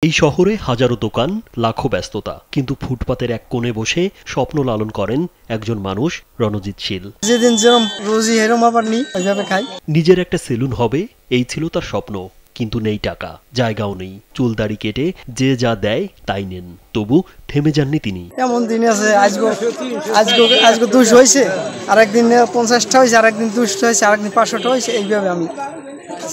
এই শহরে হাজারো দোকান, লাখো ব্যস্ততা, কিন্তু ফুটপাতের এক কোণে বসে স্বপ্ন লালন করেন একজন মানুষ, রণজিৎ শীল। যেদিন যেরকম রোজি হেরম আবার নি ওইভাবে খাই। নিজের একটা সেলুন হবে, এই ছিল তার স্বপ্ন, কিন্তু নেই টাকা, জায়গাও নেই। চুল দাড়ি কেটে যে যা দেয় তাই নেন, তবু থেমে যাননি তিনি। এমন দিন আছে আজকে 200 হয়েছে, আরেকদিন 50টা হয়েছে, আরেকদিন 200 হয়েছে, আরেকদিন 500টা হয়েছে, এইভাবে আমি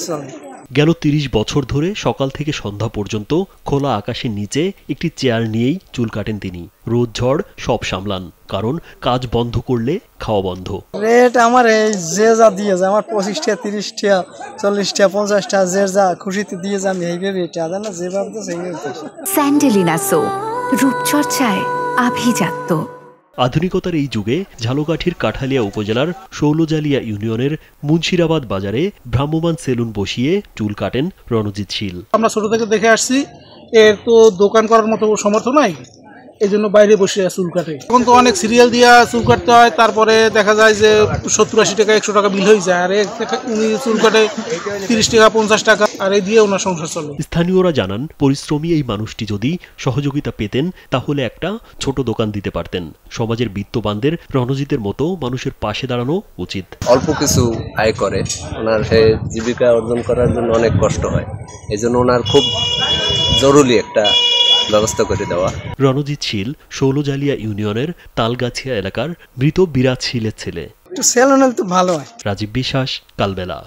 চলি। গেল 30 বছর ধরে সকাল থেকে সন্ধ্যা পর্যন্ত খোলা আকাশের নিচে একটি চেয়ার নিয়েই চুল কাটেন তিনি। রোদ ঝড় সব সামলান, কারণ কাজ বন্ধ করলে খাওয়া বন্ধ। রেট আমার যে যা দিয়ে যায়, আমার 25টা 30টা 40টা 50টা যে যা খুশিতে দিয়ে যায়, আমি এইভাবে এটা না যেভাবে সেইভাবে। স্যান্ডেলিনা সো, রূপচর্চায় আভিজাত্য। আধুনিকতার এই যুগে ঝালকাঠির কাঠালিয়া উপজেলার শৌলজালিয়া ইউনিয়নের মুন্সিরাবাদ বাজারে ভ্রাম্যমাণ সেলুন বসিয়ে চুল কাটেন রণজিৎ শীল। আমরা ছোট থেকে দেখে আসছি, এর তো দোকান করার মতো সমর্থ নাই, এই জন্য বাইরে বসে চুল কাটে। এখন তো অনেক সিরিয়াল দিয়া চুল কাটতে হয়, তারপরে দেখা যায় যে 70-80 টাকা 100 টাকা বিল হয়ে যায়, আর উনি চুল কাটে 30 টাকা 50 টাকা, আর এই দিয়ে ওনার সংসার চলে। স্থানীয়রা জানান, পরিশ্রমী এই মানুষটি যদি সহযোগিতা পেতেন তাহলে একটা ছোট দোকান দিতে পারতেন। সমাজের বিত্তবানদের রণজিতের মতো মানুষের পাশে দাঁড়ানো উচিত। অল্প কিছু আয় করে, ওনার সেই জীবিকা অর্জন করার জন্য অনেক কষ্ট হয়, এই জন্য ওনার খুব জরুরি একটা ব্যবস্থা করে দেওয়া। রণজিৎ শীল শৌলজালিয়া ইউনিয়নের তালগাছিয়া এলাকার মৃত বিরাজ শীলের ছেলে। একটু সেলুন হলে তো ভালো হয়। রাজীব বিশ্বাস, কালবেলা।